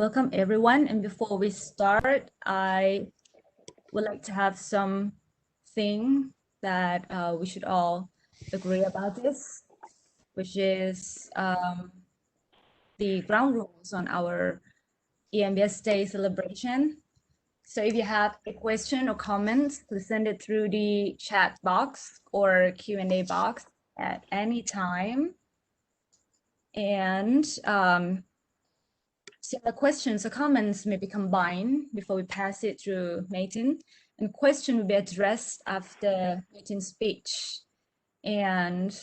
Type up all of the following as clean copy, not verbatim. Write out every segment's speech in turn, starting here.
Welcome everyone. And before we start, I would like to have something that we should all agree about this, which is the ground rules on our EMBS Day celebration. So if you have a question or comments, please send it through the chat box or Q&A box at any time. And so the questions or comments may be combined before we pass it through Metin, and question will be addressed after Metin's speech. And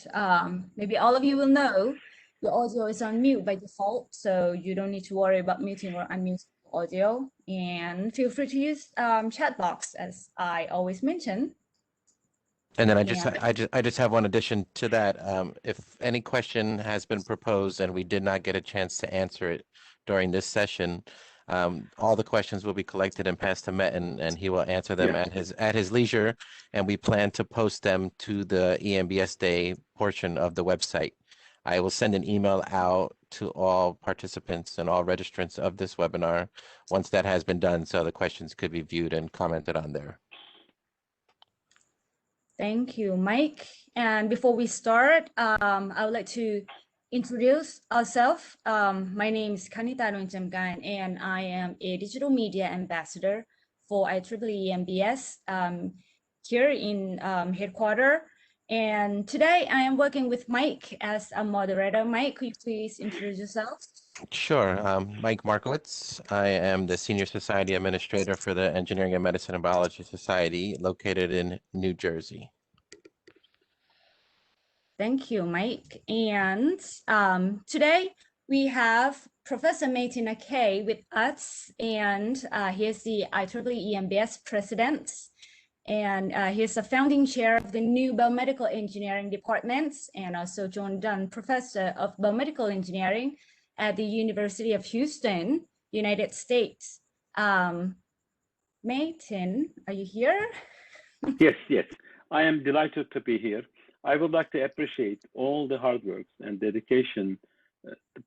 maybe all of you will know your audio is on mute by default, so you don't need to worry about muting or unmuting audio. And feel free to use chat box, as I always mention. And then I just have one addition to that. If any question has been proposed and we did not get a chance to answer it during this session, all the questions will be collected and passed to Metin, and he will answer them at his leisure. And we plan to post them to the EMBS Day portion of the website. I will send an email out to all participants and all registrants of this webinar once that has been done, so the questions could be viewed and commented on there. Thank you, Mike. And before we start, I would like to introduce ourselves. My name is Kanita Nonjamgan, and I am a digital media ambassador for IEEE EMBS here in headquarters. And today I am working with Mike as a moderator. Mike, could you please introduce yourself? Sure. Mike Markowitz. I am the Senior Society Administrator for the Engineering and Medicine and Biology Society located in New Jersey. Thank you, Mike. And today we have Professor Metin Akay with us, and he is the IEEE EMBS President. And he's the founding chair of the new biomedical engineering department, and also John Dunn Professor of Biomedical Engineering at the University of Houston, United States. Metin, are you here? Yes. I am delighted to be here. I would like to appreciate all the hard work and dedication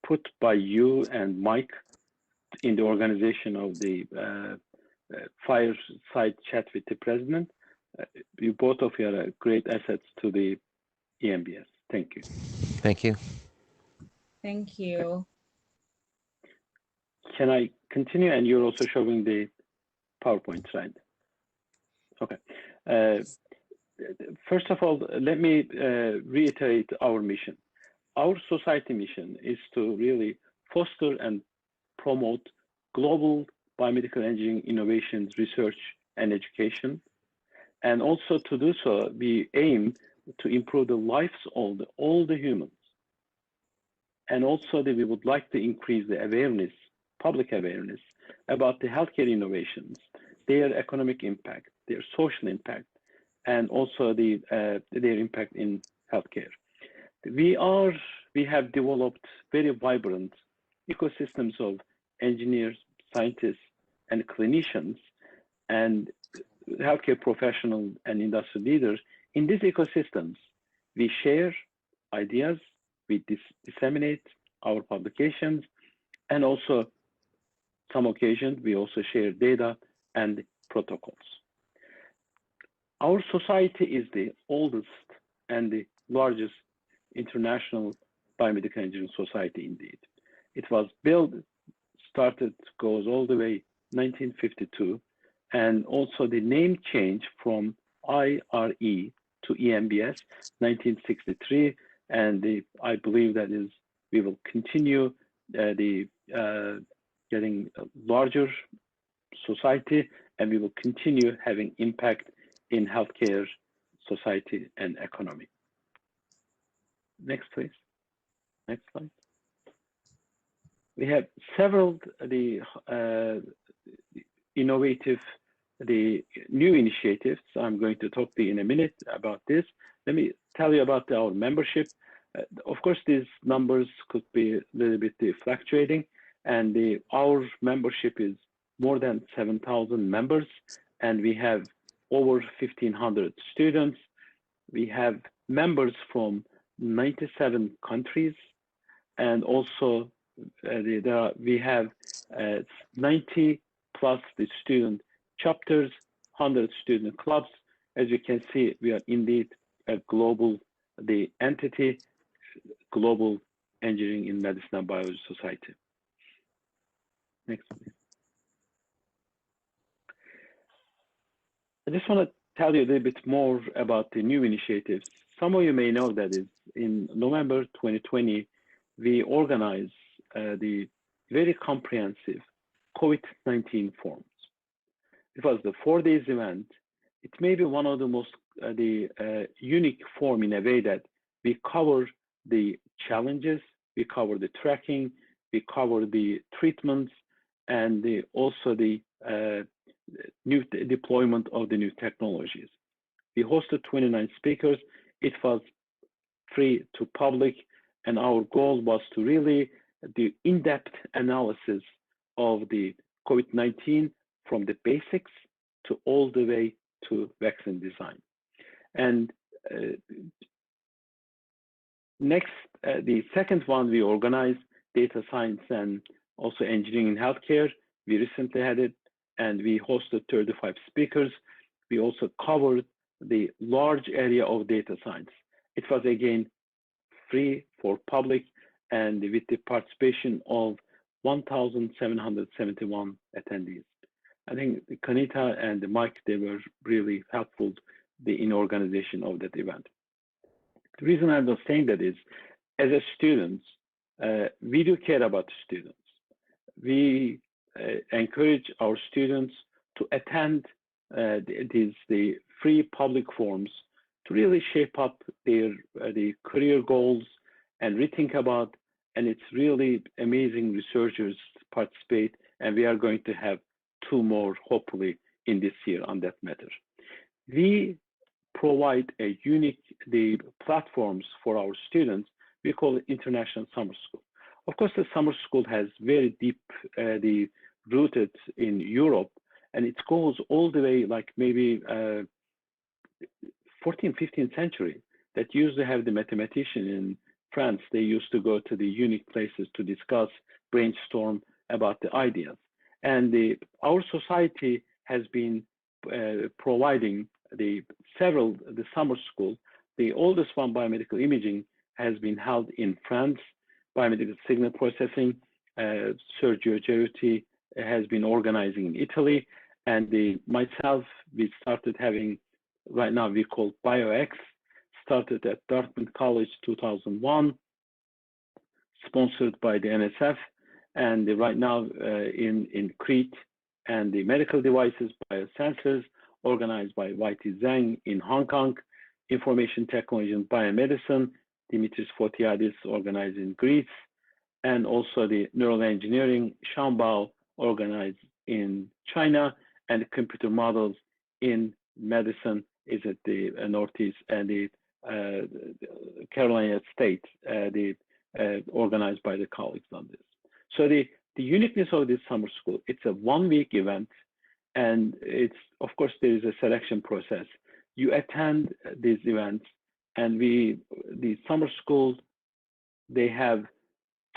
put by you and Mike in the organization of the Fireside Chat with the President. You both of you are great assets to the EMBS. Thank you. Thank you. Thank you. Can I continue? And you're also showing the PowerPoint slide. Okay. First of all, let me reiterate our mission. Our society mission is to really foster and promote global biomedical engineering innovations, research, and education. And also to do so, we aim to improve the lives of all the humans. And also that we would like to increase the awareness, public awareness about the healthcare innovations, their economic impact, their social impact, and also their impact in healthcare. We have developed very vibrant ecosystems of engineers, scientists, and clinicians, and healthcare professionals and industry leaders. In these ecosystems, we share ideas, we disseminate our publications, and also some occasions we also share data and protocols. Our society is the oldest and the largest international biomedical engineering society indeed. It was goes all the way 1952, and also the name change from IRE to EMBS 1963, and I believe that we will continue getting a larger society, and we will continue having impact in healthcare, society, and economy. Next, please. Next slide. We have several innovative, new initiatives. I'm going to talk to you in a minute about this. Let me tell you about our membership. Of course, these numbers could be a little bit fluctuating, and our membership is more than 7,000 members, and we have over 1,500 students. We have members from 97 countries, and also we have 90 plus the student chapters, 100 student clubs. As you can see, we are indeed a global, the entity, Global Engineering in Medicine and Biology Society. Next, please. I just want to tell you a little bit more about the new initiatives. Some of you may know that is in November 2020, we organized the very comprehensive COVID-19 forums. It was the 4 days event. It may be one of the most unique form in a way that we cover the challenges, we cover the tracking, we cover the treatments, and also the new deployment of the new technologies. We hosted 29 speakers. It was free to public, and our goal was to really do in-depth analysis of the COVID-19 from the basics to all the way to vaccine design. And next, the second one we organized, data science and also engineering in healthcare. We recently had it, and we hosted 35 speakers. We also covered the large area of data science. It was again free for public, and with the participation of 1,771 attendees. I think Kanita and Mike, they were really helpful in organization of that event. The reason I was saying that is, as a students, we do care about the students. We encourage our students to attend the free public forums to really shape up their the career goals and rethink about. And it's really amazing researchers participate, and we are going to have 2 more hopefully in this year on that matter. We provide a unique platforms for our students. We call it International Summer School. Of course, the summer school has very deep rooted in Europe, and it goes all the way like maybe 14th, 15th century, that used to have the mathematician in France. They used to go to the unique places to discuss, brainstorm about the ideas. And our society has been providing the summer school. The oldest one, biomedical imaging, has been held in France. Biomedical signal processing, Sergio Geruti has been organizing in Italy. And myself, we started having, right now we call BioX, started at Dartmouth College 2001, sponsored by the NSF, and right now in Crete, and the medical devices, biosensors, organized by YT Zhang in Hong Kong, information technology and biomedicine, Dimitris Fotiadis organized in Greece, and also the neural engineering, Shambao organized in China, and computer models in medicine is at the Northeast and the Carolina State, organized by the colleagues on this. So the uniqueness of this summer school, it's a 1-week event, and it's, of course, there is a selection process. You attend these events, and the summer school, they have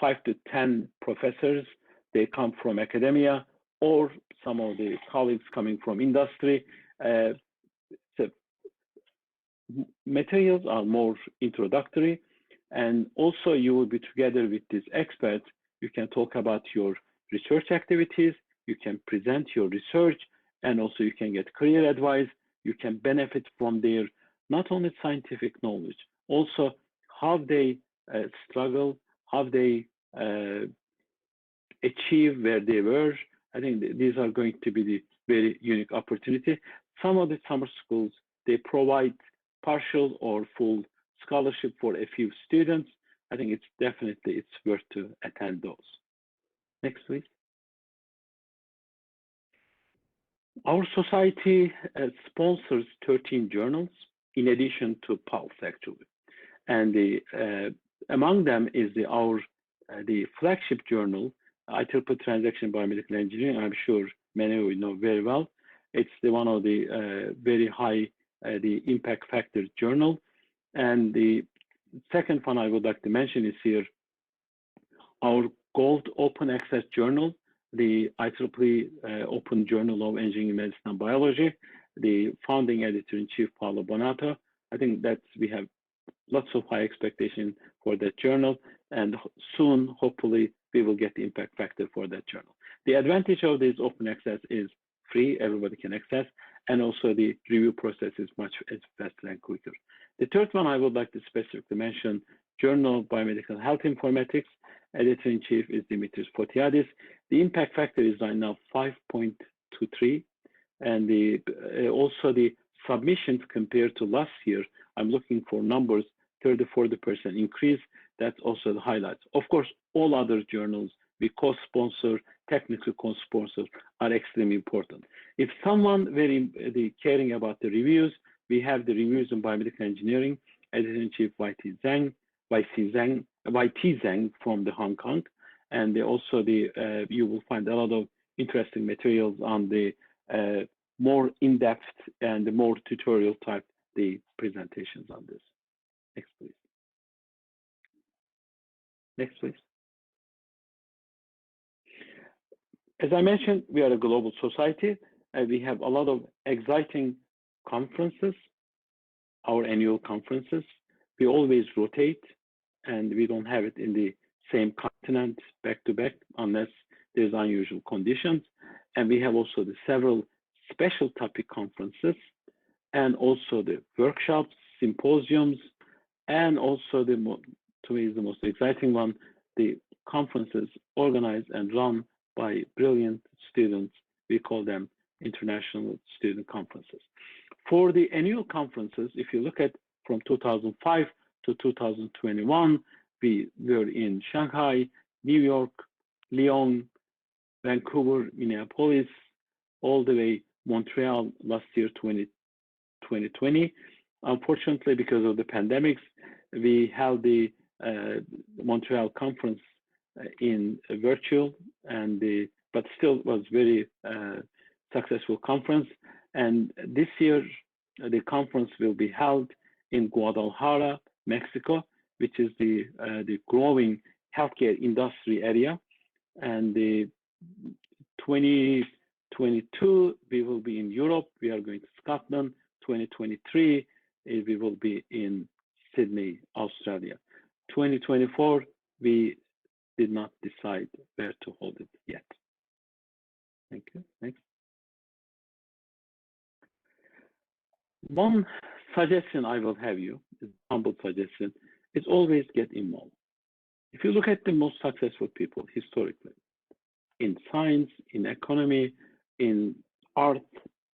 5 to 10 professors. They come from academia, or some of the colleagues coming from industry. So materials are more introductory, and also you will be together with these experts. You can talk about your research activities, you can present your research, and also you can get career advice. You can benefit from their not only scientific knowledge, also how they struggle, how they achieve where they were. I think these are going to be the very unique opportunity. Some of the summer schools, they provide partial or full scholarship for a few students. I think it's worth to attend those. Next, please. Our society sponsors 13 journals in addition to Pulse, actually. And among them is the flagship journal, IEEE Transaction Biomedical Engineering. I'm sure many of you know very well. It's one of the very high the impact factor journal. And the second one I would like to mention is here, our gold open access journal. the IEEE Open Journal of Engineering, Medicine, and Biology, the founding editor-in-chief, Paolo Bonato. I think that we have lots of high expectation for that journal, and soon, hopefully, we will get the impact factor for that journal. The advantage of this open access is free, everybody can access, and also the review process is much faster and quicker. The third one I would like to specifically mention, Journal of Biomedical Health Informatics, editor-in-chief is Dimitris Fotiadis. The impact factor is right now 5.23, and also the submissions compared to last year, I'm looking for numbers, 30–40% increase. That's also the highlights. Of course, all other journals we co-sponsor, technically co-sponsor, are extremely important. If someone very caring about the reviews, we have the reviews in biomedical engineering, editor-in-chief YT Zhang from the Hong Kong, and also you will find a lot of interesting materials on the more in-depth and the more tutorial type the presentations on this. Next, please. Next, please. As I mentioned, we are a global society, and we have a lot of exciting conferences, our annual conferences. We always rotate, and we don't have it in the same continent back to back unless there's unusual conditions. And we have also the several special topic conferences, and also the workshops, symposiums, and also to me is the most exciting one, the conferences organized and run by brilliant students. We call them international student conferences. For the annual conferences, if you look at from 2005 to 2021, we were in Shanghai, New York, Lyon, Vancouver, Minneapolis, all the way Montreal last year, 2020. Unfortunately, because of the pandemics, we held the Montreal conference in virtual, but still was very successful conference. And this year, the conference will be held in Guadalajara, Mexico, which is the growing healthcare industry area. And the 2022, we will be in Europe. We are going to Scotland. 2023, we will be in Sydney, Australia. 2024, we did not decide where to hold it yet. Thank you. Next. One suggestion I will have you, is a humble suggestion, is always get involved. If you look at the most successful people historically, in science, in economy, in art,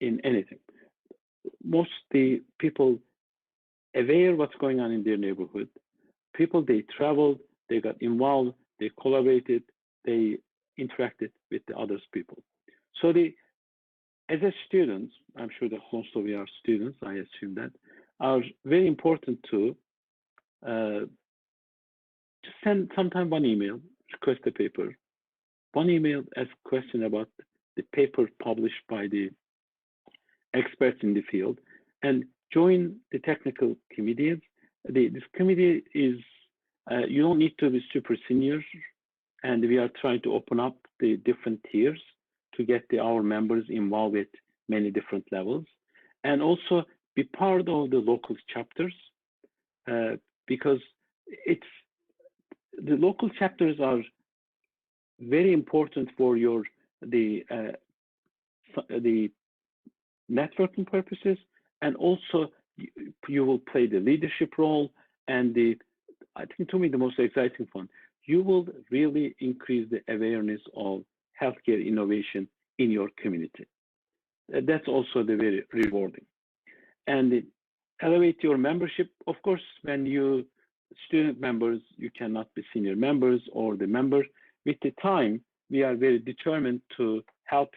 in anything, most the people aware what's going on in their neighborhood, people they traveled, they got involved, they collaborated, they interacted with the other people. So as a student, I'm sure that most of you are students, I assume that, are very important to send sometime one email, request a paper, one email, ask a question about the paper published by the experts in the field, and join the technical committees. This committee is, you don't need to be super senior, and we are trying to open up the different tiers to get our members involved with many different levels, and also be part of the local chapters, because the local chapters are very important for the networking purposes, and also you will play the leadership role, and I think to me the most exciting one, you will really increase the awareness of healthcare innovation in your community. That's also very rewarding. And elevate your membership. Of course, when you student members, you cannot be senior members or the member. With the time, we are very determined to help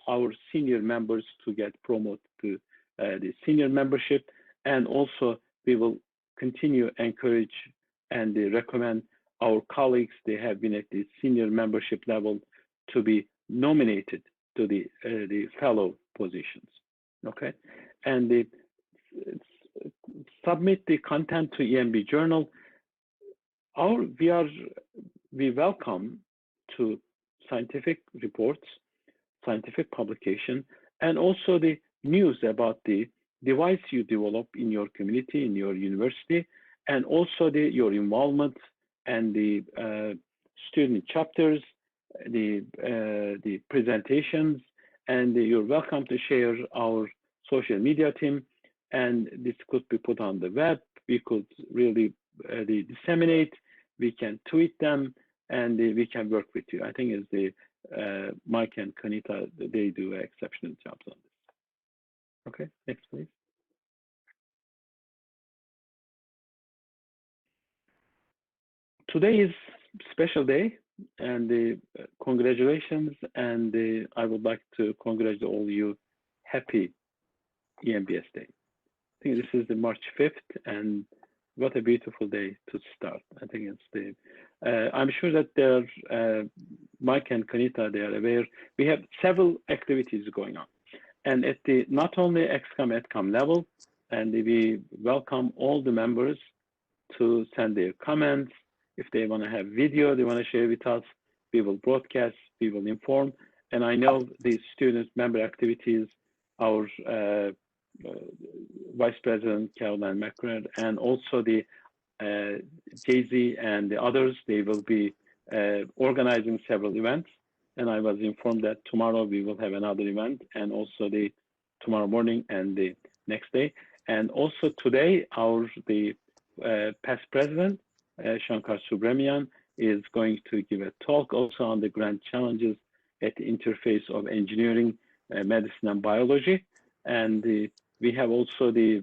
our senior members to get promoted to the senior membership, and also we will continue encourage and recommend our colleagues, they have been at the senior membership level, to be nominated to the fellow positions. Okay, and submit the content to EMB Journal. We welcome to scientific reports, scientific publication, and also the news about the device you develop in your community, in your university, and also your involvement and the student chapters, the presentations, and you're welcome to share our social media team. And this could be put on the web. We could really disseminate. We can tweet them, and we can work with you. I think it's the Mike and Kanita, they do exceptional jobs on this. Okay, next please. Today is special day, and congratulations, and I would like to congratulate all you. Happy EMBS Day. I think this is the March 5th, and what a beautiful day to start. I think it's the, I'm sure that there, Mike and Kanita, they are aware, we have several activities going on. And at the not only XCOM, EdCom level, and we welcome all the members to send their comments. If they want to have video they want to share with us, we will broadcast, we will inform. And I know the student member activities, our Vice President Caroline McRae, and also the Jay-Z and the others, they will be organizing several events. And I was informed that tomorrow we will have another event, and also the tomorrow morning and the next day. And also today, the past president, Shankar Subramanian, is going to give a talk also on the grand challenges at the interface of engineering, medicine, and biology. And we have also the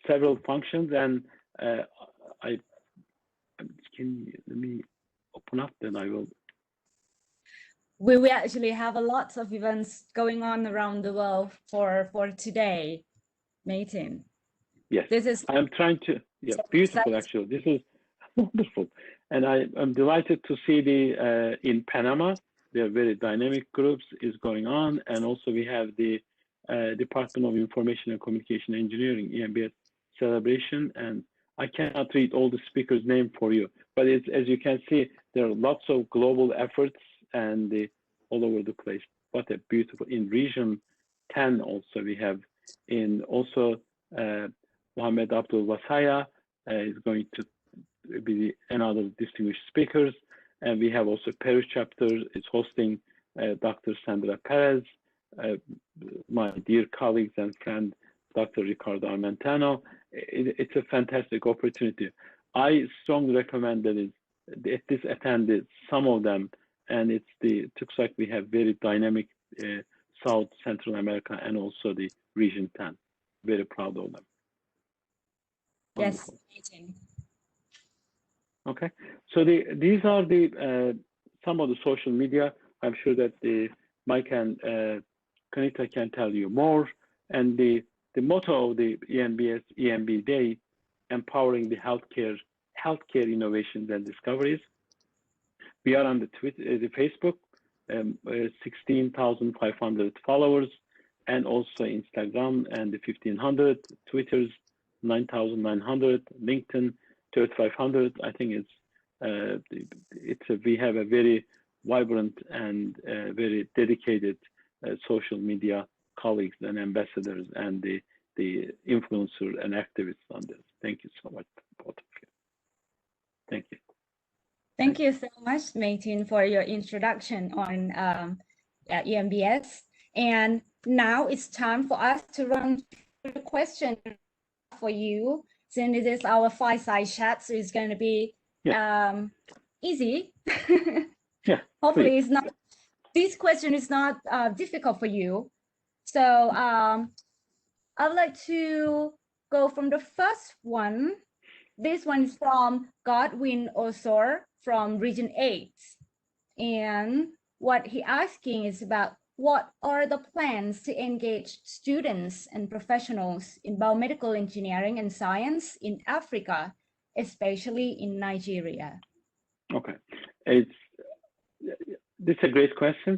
several functions, and let me open up, then I will. We actually have a lot of events going on around the world for today, Metin. Yes, this is. I'm trying to. Yeah, beautiful. Actually, this is wonderful, and I'm delighted to see the in Panama. There are very dynamic groups is going on, and also we have the Department of Information and Communication Engineering (EMBS) celebration. And I cannot read all the speakers' name for you, but it's, as you can see, there are lots of global efforts and all over the place. What a beautiful, in region 10 also we have, in also Mohammed Abdul Wasaya is going to be another distinguished speakers. And we have also Paris chapter is hosting Dr. Sandra Perez, my dear colleagues and friend, Dr. Ricardo Armentano. It's a fantastic opportunity. I strongly recommend that at least attend some of them. And it looks like we have very dynamic South Central America and also the region 10. Very proud of them. Yes. Okay, so these are the some of the social media. I'm sure that Mike and Kanita can tell you more. And the motto of the EMB Day, empowering the healthcare innovations and discoveries. We are on the Facebook, 16,500 followers, and also Instagram and the 1,500, Twitter's 9,900, LinkedIn 3,500. I think we have a very vibrant and very dedicated social media colleagues and ambassadors and the influencer and activists on this. Thank you so much, both of you. Thank you. Thank you so much, Metin, for your introduction on EMBS. And now it's time for us to run through the question for you. Since it is our fireside chat, so it's going to be easy. Yeah. Hopefully, it's not. This question is not difficult for you. So I would like to go from the first one. This one is from Godwin Osor from Region 8. And what he asking is about what are the plans to engage students and professionals in biomedical engineering and science in Africa, especially in Nigeria? Okay, this is a great question.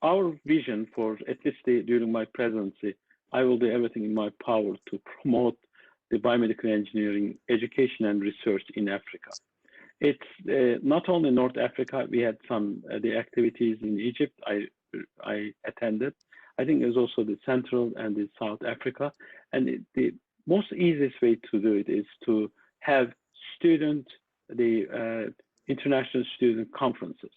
Our vision for, at least during my presidency, I will do everything in my power to promote the biomedical engineering education and research in Africa. It's not only North Africa. We had some the activities in Egypt. I attended. I think there's also the Central and the South Africa. And the most easiest way to do it is to have international student conferences.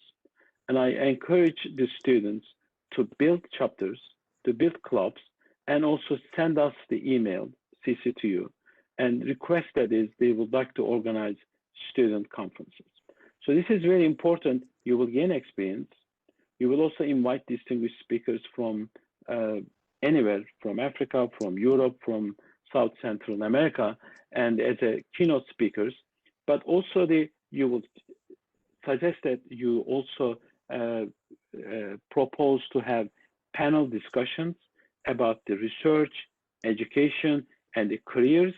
And I encourage the students to build chapters, to build clubs, and also send us the email, CC to you, and request that is they would like to organize student conferences. So this is very important. You will gain experience. You will also invite distinguished speakers from anywhere, from Africa, from Europe, from South Central America, and as a keynote speakers. But also you will suggest that you also propose to have panel discussions about the research, education, and the careers.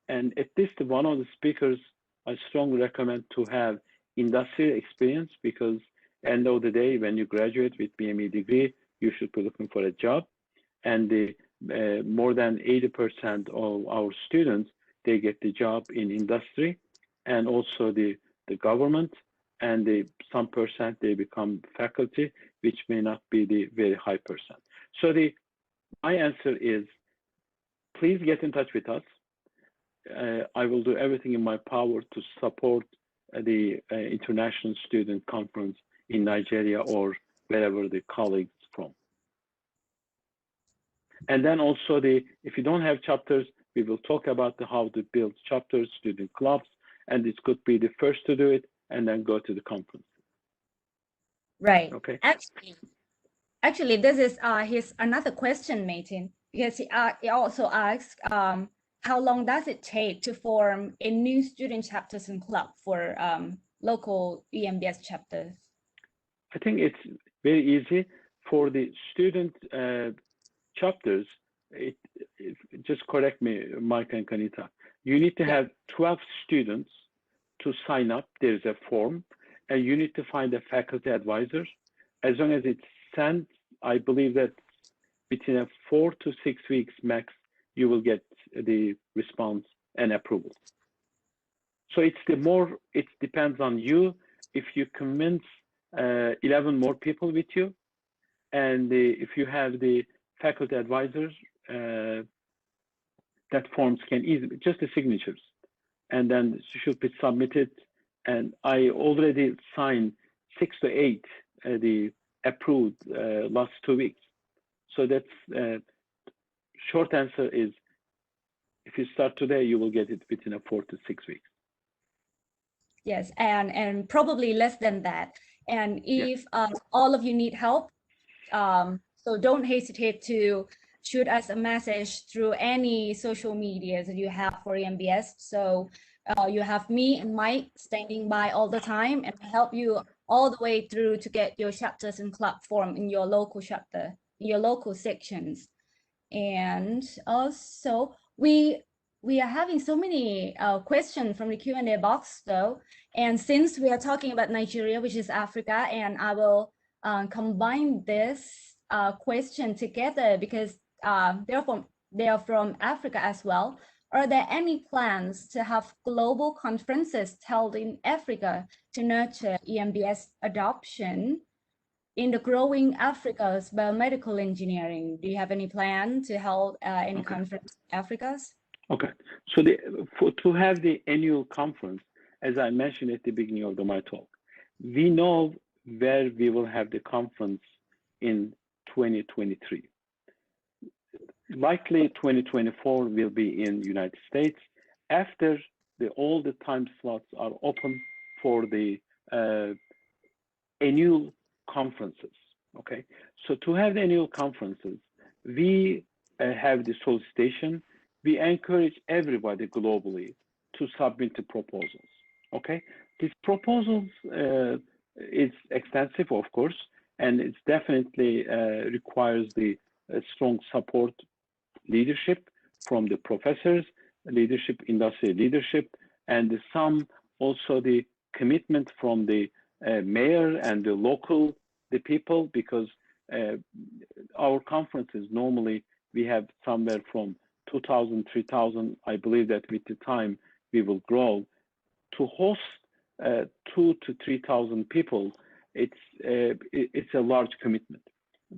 And at least one of the speakers, I strongly recommend to have industry experience, because end of the day, when you graduate with BME degree, you should be looking for a job. And more than 80% of our students, they get the job in industry, and also the government, and some percent they become faculty, which may not be the very high percent. So my answer is, please get in touch with us. I will do everything in my power to support the International Student Conference in Nigeria or wherever the colleagues from. And then also if you don't have chapters, we will talk about how to build chapters, student clubs, and it could be the first to do it and then go to the conference. Right. Okay. Actually, this is his another question, Metin, because he also asks, how long does it take to form a new student chapters and club for local EMBS chapters? I think it's very easy for the student chapters. Just correct me, Mike and Kanita. You need to have 12 students to sign up. There's a form, and you need to find a faculty advisor. As long as it's sent, I believe that between 4 to 6 weeks max, you will get the response and approval. So it depends on you. If you convince 11 more people with you, and if you have the faculty advisors, that forms can easily, just the signatures, and then should be submitted. And I already signed 6 to 8 the approved last 2 weeks. So that's short answer is, if you start today, you will get it within 4 to 6 weeks. Yes, and probably less than that. And if all of you need help, so don't hesitate to shoot us a message through any social media that you have for EMBS. So you have me and Mike standing by all the time and help you all the way through to get your chapters and club formed in your local chapter, in your local sections. And also we are having so many questions from the Q&A box though. And since we are talking about Nigeria, which is Africa, and I will combine this question together because they are from Africa as well. Are there any plans to have global conferences held in Africa to nurture EMBS adoption in the growing Africa's biomedical engineering? Do you have any plan to hold any conference in Africa? Okay, so to have the annual conference, as I mentioned at the beginning of my talk, we know where we will have the conference in 2023. Likely 2024 will be in United States after all the time slots are open for the annual conferences. Okay, so to have the annual conferences, we have the solicitation. We encourage everybody globally to submit the proposals. Okay, these proposals is extensive, of course, and it's definitely requires the strong support leadership from the professors, leadership, industry leadership, and some also the commitment from the mayor and the people, because our conferences normally we have somewhere from 2,000, 3,000. I believe that with the time we will grow to host 2,000 to 3,000 people, it's a large commitment.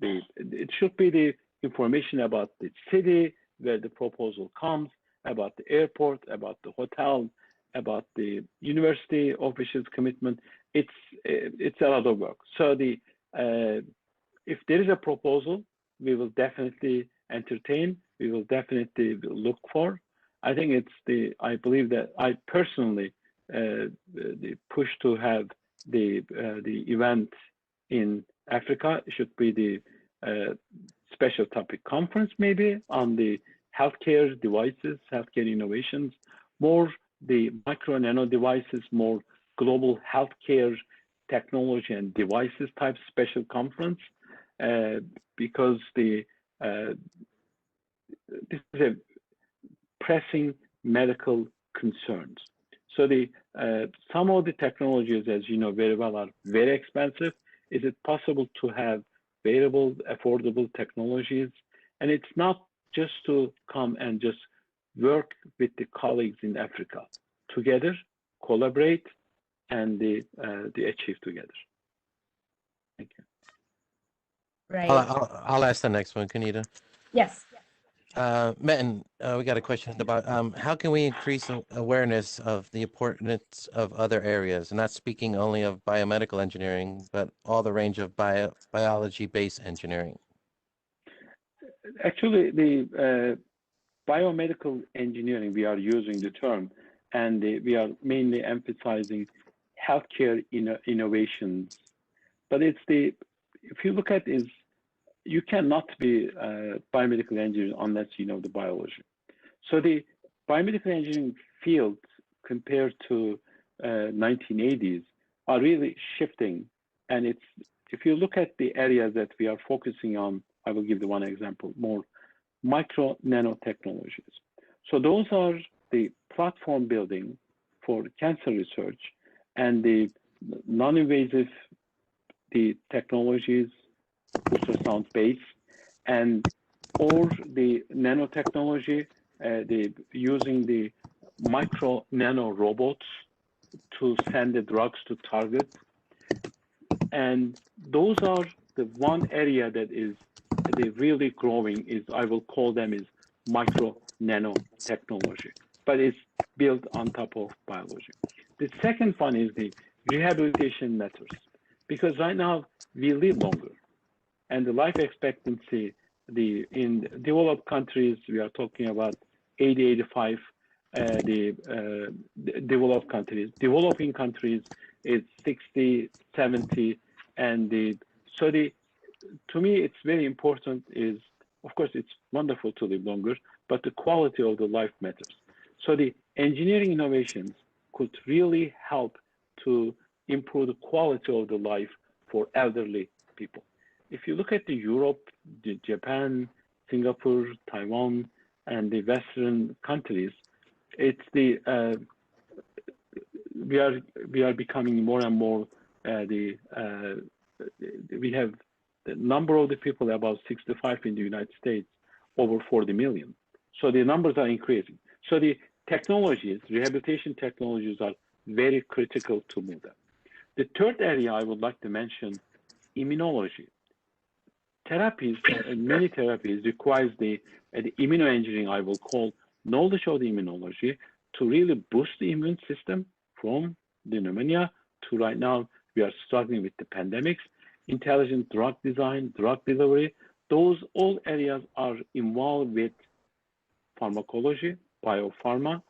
It should be the information about the city where the proposal comes, about the airport, about the hotel, about the university officials' commitment. It's a lot of work. So if there is a proposal, we will definitely entertain. We will definitely look for. I think I believe that I personally the push to have the event in Africa should be the special topic conference, maybe on the healthcare devices, healthcare innovations, more the micro nano devices, more global healthcare technology and devices type special conference, because this is a pressing medical concerns. So some of the technologies, as you know very well, are very expensive. Is it possible to have variable, affordable technologies? And it's not just to come and just work with the colleagues in Africa. Together, collaborate, and they achieve together. Thank you. Right. I'll ask the next one, Kanita. Yes. Metin, we got a question about how can we increase awareness of the importance of other areas, and not speaking only of biomedical engineering, but all the range of biology-based engineering? Actually, the biomedical engineering, we are using the term, and we are mainly emphasizing healthcare innovations. But if you look at it, you cannot be a biomedical engineer unless you know the biology. So the biomedical engineering field compared to 1980s are really shifting. And if you look at the areas that we are focusing on, I will give the one example, more micro nanotechnologies. So those are the platform building for cancer research and the non-invasive, the technologies, ultrasound based, and or the nanotechnology, using the micro nano robots to send the drugs to target. And those are the one area that is really growing, is I will call them is micro nanotechnology, but it's built on top of biology. The second one is the rehabilitation methods, because right now we live longer, and the life expectancy, in developed countries, we are talking about 80, 85, developed countries. Developing countries is 60, 70, and to me, it's very important is, of course, it's wonderful to live longer, but the quality of the life matters. So the engineering innovations could really help to improve the quality of the life for elderly people. If you look at Europe, Japan, Singapore, Taiwan, and the Western countries, it's we are becoming more and more we have the number of the people about 65 in the United States over 40 million. So the numbers are increasing. So the technologies, rehabilitation technologies, are very critical to move that. The third area I would like to mention, immunology. Therapies, many therapies requires the immunoengineering, I will call, knowledge of the immunology to really boost the immune system from the pneumonia to right now we are struggling with the pandemics, intelligent drug design, drug delivery. Those all areas are involved with pharmacology, biopharma,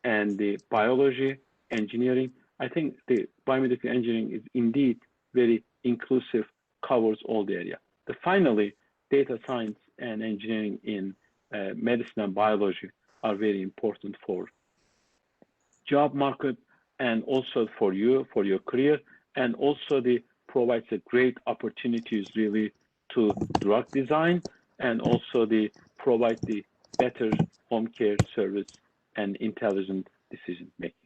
and the biology, engineering. I think the biomedical engineering is indeed very inclusive, covers all the area. Finally, data science and engineering in medicine and biology are very important for job market and also for you, for your career, and also provides a great opportunities really to drug design, and also provide the better home care service and intelligent decision making.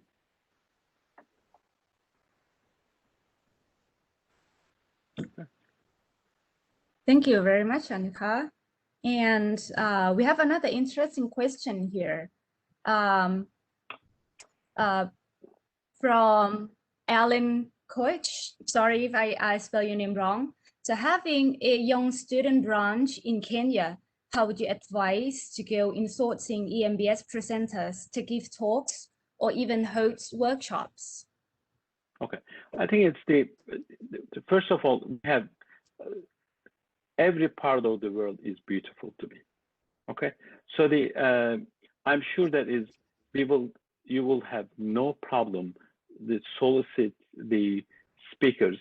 Thank you very much, Anika. And we have another interesting question here from Alan Coach. Sorry if I spell your name wrong. So having a young student branch in Kenya, how would you advise to go in sourcing EMBS presenters to give talks or even host workshops? Okay, I think it's the first of all, we have every part of the world is beautiful to me. Okay, so I'm sure that you will have no problem to solicit the speakers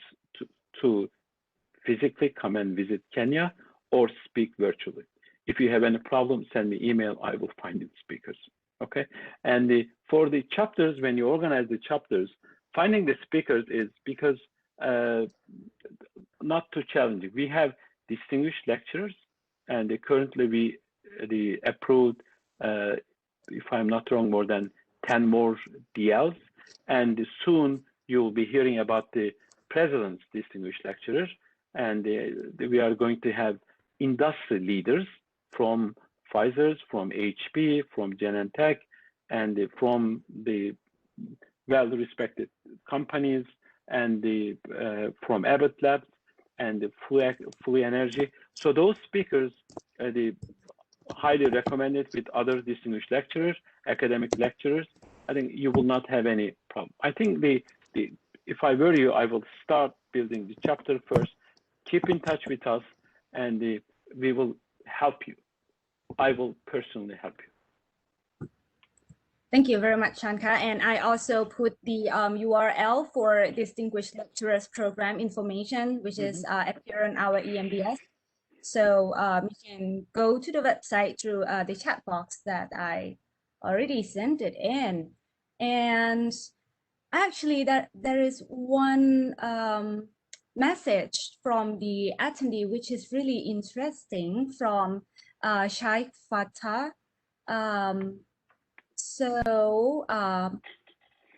to physically come and visit Kenya or speak virtually. If you have any problem, send me email. I will find the speakers. Okay, and for the chapters, when you organize the chapters, finding the speakers is because not too challenging. We have distinguished lecturers, and currently the approved, if I'm not wrong, more than 10 more DLs, and soon you'll be hearing about the president's distinguished lecturers, and we are going to have industry leaders from Pfizer, from HP, from Genentech, and from the well-respected companies, and from Abbott Labs and the Flu Energy. So those speakers, highly recommended with other distinguished lecturers, academic lecturers. I think you will not have any problem. I think if I were you, I will start building the chapter first. Keep in touch with us, and we will help you. I will personally help you. Thank you very much, Shankar. And I also put the URL for Distinguished Lecturers Program information, which is appear on our EMBS. So you can go to the website through the chat box that I already sent it in. And actually, there is one message from the attendee, which is really interesting, from Shaikh Fatah.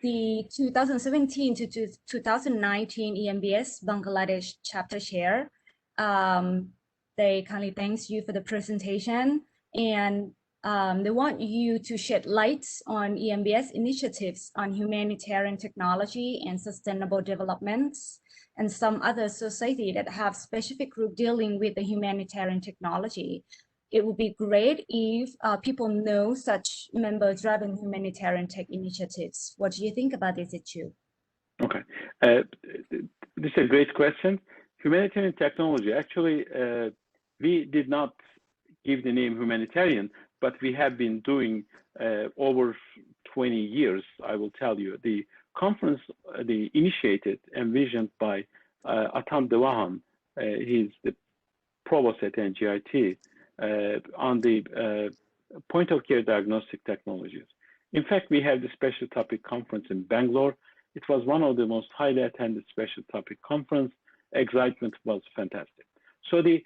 The 2017 to 2019 EMBS Bangladesh chapter chair, they kindly thanks you for the presentation, and they want you to shed light on EMBS initiatives on humanitarian technology and sustainable developments, and some other society that have specific group dealing with the humanitarian technology. It would be great if people know such member-driven humanitarian tech initiatives. What do you think about this issue? Okay, this is a great question. Humanitarian technology, actually, we did not give the name humanitarian, but we have been doing over 20 years, I will tell you. The conference, initiated, envisioned by Atam Devahan, he's the provost at NGIT, on the point of care diagnostic technologies. In fact, we had the special topic conference in Bangalore. It was one of the most highly attended special topic conference. Excitement was fantastic. So the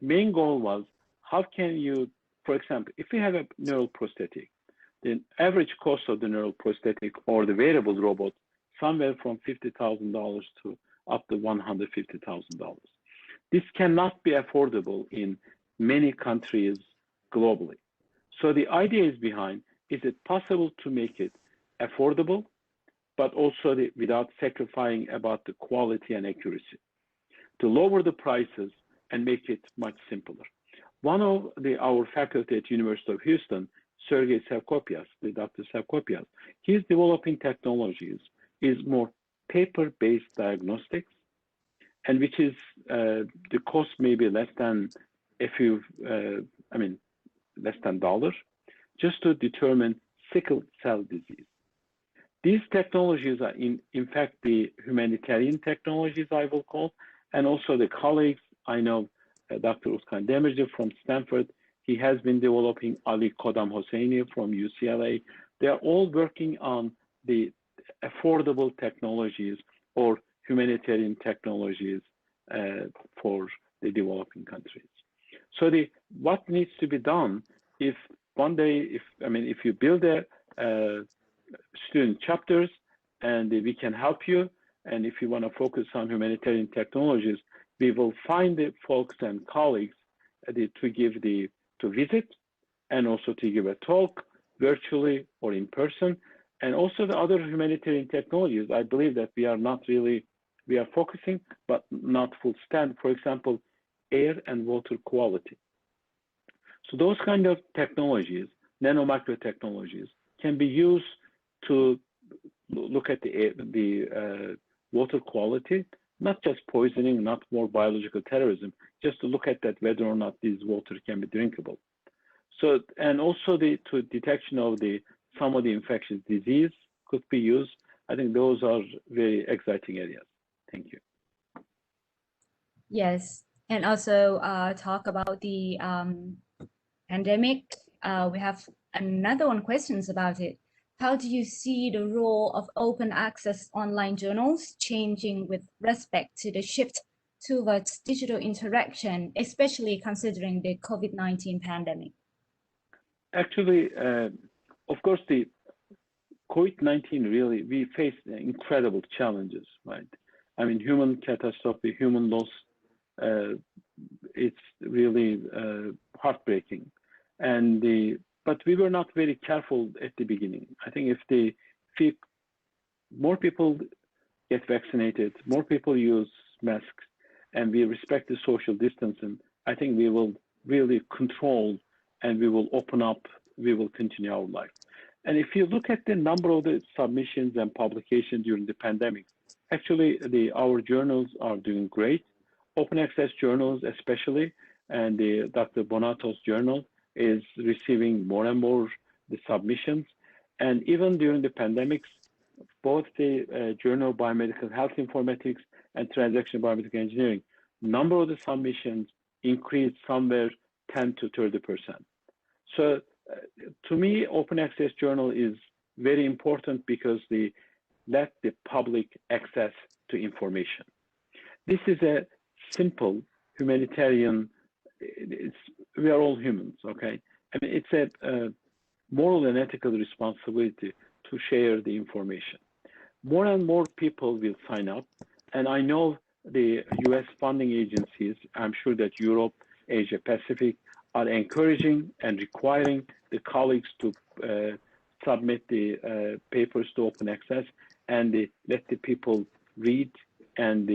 main goal was, how can you, for example, if you have a neural prosthetic, the average cost of the neural prosthetic or the wearable robot, somewhere from $50,000 to up to $150,000. This cannot be affordable in many countries globally. So the idea is behind, is it possible to make it affordable, but also without sacrificing about the quality and accuracy, to lower the prices and make it much simpler. One of our faculty at University of Houston, Sergey Savkopias, the Dr. Savkopias, he's developing technologies, is more paper-based diagnostics, and which is, the cost may be less than less than $1, just to determine sickle cell disease. These technologies are in fact the humanitarian technologies, I will call, and also the colleagues, I know Dr. Uskan Demirci from Stanford, he has been developing, Ali Kodam Hosseini from UCLA. They are all working on the affordable technologies or humanitarian technologies for the developing countries. So what needs to be done, if one day, if you build a student chapters and we can help you, and if you want to focus on humanitarian technologies, we will find the folks and colleagues to visit and also to give a talk virtually or in person, And also the other humanitarian technologies, I believe that we are not really, we are focusing, but not full stand. For example, air and water quality. So those kind of technologies, nanomicro technologies, can be used to look at the water quality, not just poisoning, not more biological terrorism, just to look at that whether or not this water can be drinkable. So, and also the detection of some of the infectious disease could be used. I think those are very exciting areas. Thank you. Yes, and also talk about the pandemic. We have another one questions about it. How do you see the role of open access online journals changing with respect to the shift towards digital interaction, especially considering the COVID-19 pandemic? Actually, of course, the COVID-19 really, we faced incredible challenges, right? I mean, human catastrophe, human loss, it's really heartbreaking. But we were not very careful at the beginning. I think if more people get vaccinated, more people use masks, and we respect the social distancing, I think we will really control and we will open up, we will continue our life. And if you look at the number of the submissions and publications during the pandemic, actually our journals are doing great. Open access journals especially, and the Dr. Bonato's journal is receiving more and more the submissions. And even during the pandemics, both the Journal of Biomedical Health Informatics and Transaction Biomedical Engineering, number of the submissions increased somewhere 10 to 30%. So to me, open access journal is very important because they let the public access to information. This is a simple humanitarian, we are all humans, okay? I mean, it's a moral and ethical responsibility to share the information. More and more people will sign up, and I know the US funding agencies, I'm sure that Europe, Asia Pacific, are encouraging and requiring the colleagues to submit the papers to open access, and let the people read and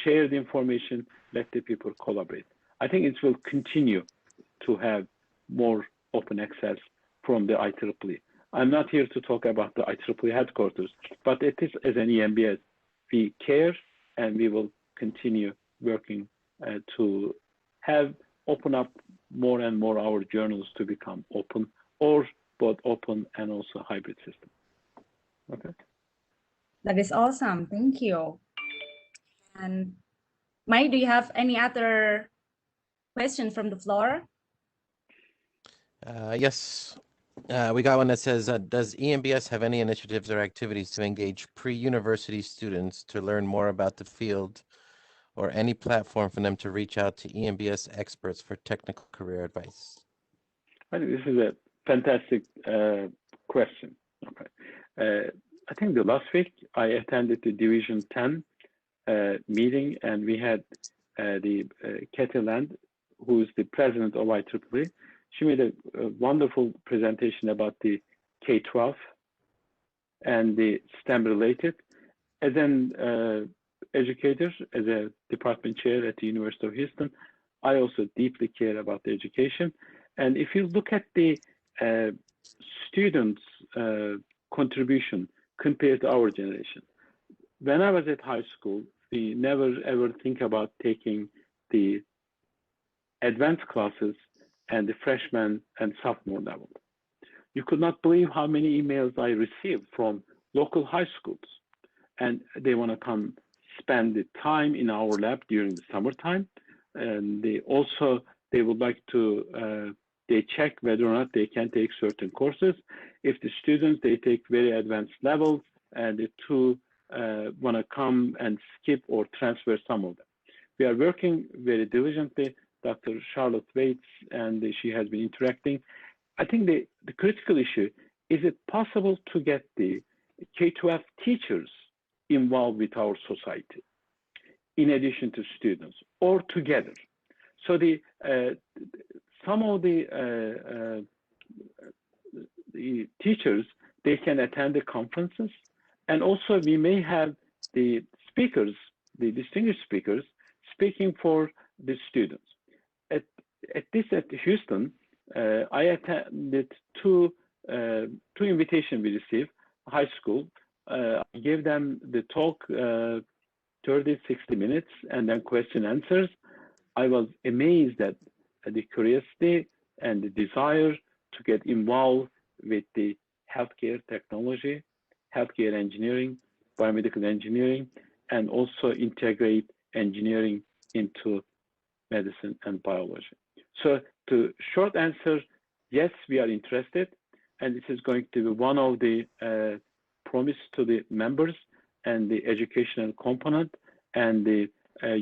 share the information, let the people collaborate. I think it will continue to have more open access from the IEEE. I'm not here to talk about the IEEE headquarters, but it is, as an EMBS, we care and we will continue working to open up more and more our journals to become open, or both open and also hybrid system. Okay. That is awesome. Thank you. And Mike, do you have any other questions from the floor? Yes. We got one that says, does EMBS have any initiatives or activities to engage pre-university students to learn more about the field, or any platform for them to reach out to EMBS experts for technical career advice? I think this is a fantastic question. Okay. I think the last week I attended the Division 10 meeting, and we had Katie Land, who is the president of IEEE. She made a wonderful presentation about the K-12 and the STEM related. As an educator, as a department chair at the University of Houston, I also deeply care about the education. And if you look at the students' contribution compared to our generation, when I was at high school, we never ever think about taking the advanced classes and the freshman and sophomore level. You could not believe how many emails I received from local high schools, and they want to come spend the time in our lab during the summertime, and they would like to they check whether or not they can take certain courses. If the students, they take very advanced levels, and the two want to come and skip or transfer some of them. We are working very diligently. Dr. Charlotte Waits, and she has been interacting. I think the critical issue, is it possible to get the K-12 teachers involved with our society, in addition to students, or together? So some of the teachers, they can attend the conferences. And also we may have the speakers, the distinguished speakers, speaking for the students. At Houston, I attended two invitations we received, high school. I gave them the talk 30, 60 minutes, and then question answers. I was amazed at the curiosity and the desire to get involved with the healthcare technology, healthcare engineering, biomedical engineering, and also integrate engineering into medicine and biology. So the short answer, yes, we are interested, and this is going to be one of the promise to the members and the educational component, and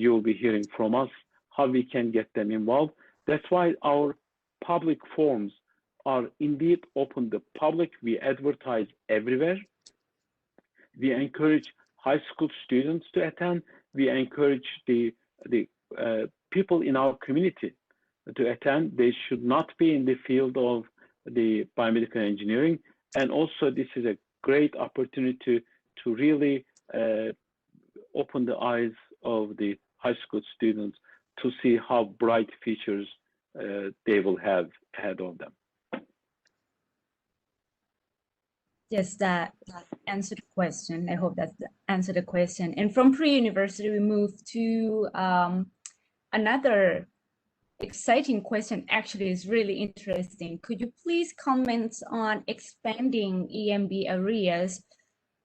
you will be hearing from us how we can get them involved. That's why our public forums are indeed open to the public. We advertise everywhere. We encourage high school students to attend. We encourage the people in our community to attend. They should not be in the field of the biomedical engineering. And also this is a great opportunity to really open the eyes of the high school students to see how bright futures they will have ahead of them. Yes, that answered the question. I hope that answered the question. And from pre-university, we move to another exciting question. Actually, is really interesting. Could you please comment on expanding EMB areas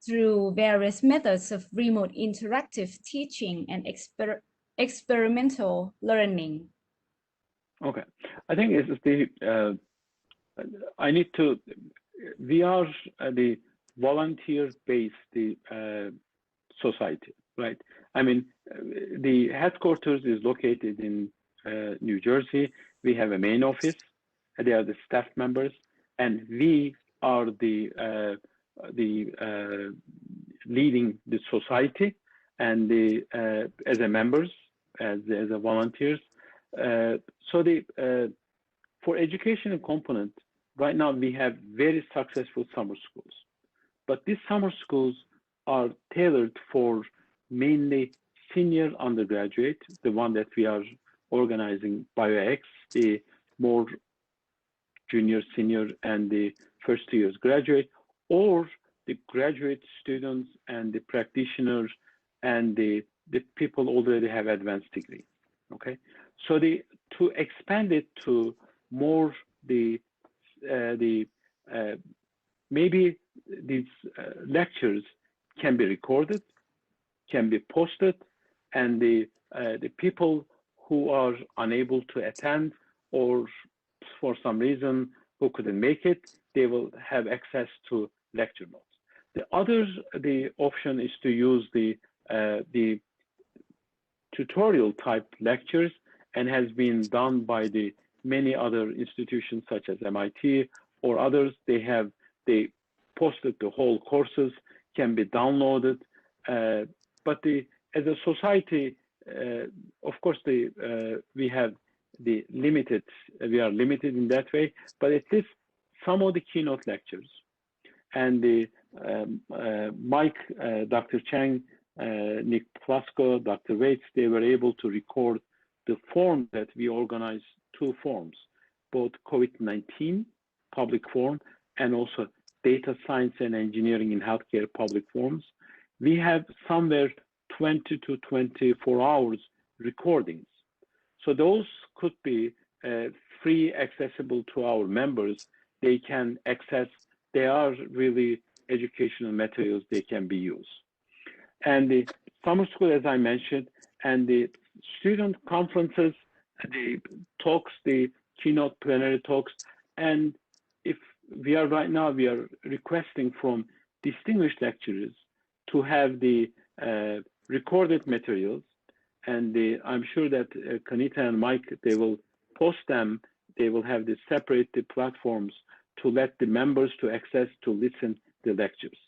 through various methods of remote interactive teaching and experimental learning? Okay, I think it's the we are the volunteer-based society, right? I mean, the headquarters is located in New Jersey. We have a main office. They are the staff members, and we are the leading the society and as a members, as a volunteers. So for educational component, right now we have very successful summer schools, but these summer schools are tailored for mainly senior undergraduate, the one that we are organizing BioX, the more junior, senior, and the first year's graduate, or the graduate students and the practitioners and the people already have advanced degree. Okay, so to expand it to more maybe these lectures can be recorded, can be posted, and the people who are unable to attend or for some reason who couldn't make it, they will have access to lecture notes. The option is to use the tutorial type lectures, and has been done by the many other institutions such as MIT or others. They posted the whole courses, can be downloaded, but as a society, of course, we have we are limited in that way, but at least some of the keynote lectures and Mike, Dr. Chang, Nick Plasko, Dr. Waits, they were able to record the form that we organized, two forms, both COVID-19 public forum and also data science and engineering in healthcare public forums. We have somewhere 20 to 24 hours recordings. So those could be free accessible to our members. They can access, they are really educational materials, they can be used. And the summer school, as I mentioned, and the student conferences, the talks, the keynote plenary talks, and if we are right now, we are requesting from distinguished lecturers to have the recorded materials, and I'm sure that Kanita and Mike, they will post them. They will have the separate platforms to let the members to access to listen the lectures.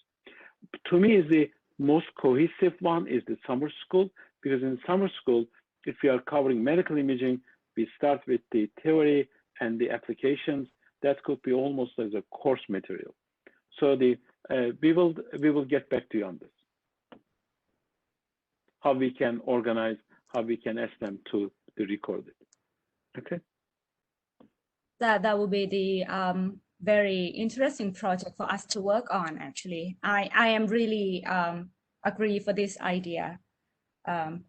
To me, is the most cohesive one is the summer school, because in summer school, if we are covering medical imaging, we start with the theory and the applications. That could be almost as a course material. So we will get back to you on this. How we can organize, how we can ask them to record it. Okay. That will be the very interesting project for us to work on. Actually, I am really agree for this idea.